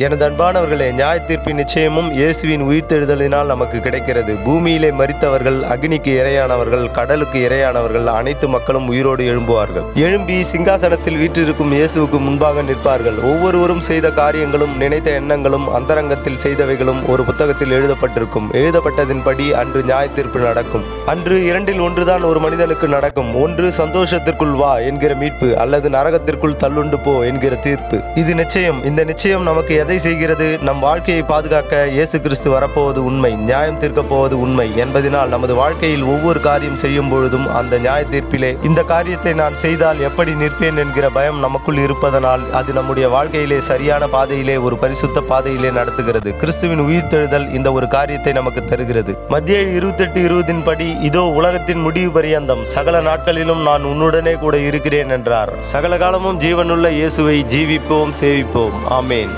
எனது அன்பானவர்களே, நியாய தீர்ப்பின் நிச்சயமும் இயேசுவின் உயிர்த்தெழுதலினால் நமக்கு கிடைக்கிறது. பூமியிலே மரித்தவர்கள், அக்னிக்கு இரையானவர்கள், கடலுக்கு இரையானவர்கள் அனைத்து மக்களும் உயிரோடு எழும்புவார்கள். எழும்பி சிங்காசனத்தில் வீற்றிருக்கும் இயேசுவுக்கு முன்பாக நிற்பார்கள். ஒவ்வொருவரும் செய்த காரியங்களும் நினைத்த எண்ணங்களும் அந்தரங்கத்தில் செய்தவைகளும் ஒரு புத்தகத்தில் எழுதப்பட்டிருக்கும். எழுதப்பட்டதின்படி அன்று நியாய தீர்ப்பு நடக்கும். அன்று 2இல் 1 தான் ஒரு மனிதனுக்கு நடக்கும். ஒன்று சந்தோஷத்திற்குள் வா என்கிற மீட்பு, அல்லது நரகத்திற்குள் தள்ளுண்டு போ என்கிற தீர்ப்பு. இது நிச்சயம். இந்த நிச்சயம் நமக்கு எதை செய்கிறது? நம் வாழ்க்கையை பாதுகாக்க இயேசு கிறிஸ்து வரப்போவது உண்மை, நியாயம் தீர்க்கப் போவது உண்மை என்பதனால் நமது வாழ்க்கையில் ஒவ்வொரு காரியம் செய்யும் பொழுதும் அந்த நியாய தீர்ப்பிலே இந்த காரியத்தை நான் செய்தால் எப்படி நிற்பேன் என்கிற பயம் நமக்குள் இருப்பதனால் அது நம்முடைய வாழ்க்கையிலே சரியான பாதையிலே, ஒரு பரிசுத்த பாதையிலே நடத்துகிறது. கிறிஸ்துவின் உயிர்த்தெழுதல் இந்த ஒரு காரியத்தை நமக்கு தருகிறது. மத்திய 28:20 படி, இதோ உலகத்தின் முடிவு பரியந்தம் சகல நாட்களிலும் நான் உன்னுடனே கூட இருக்கிறேன் என்றார். சகல காலமும் ஜீவனுள்ள இயேசுவை ஜீவிப்போம், சேவிப்போம். ஆமேன்.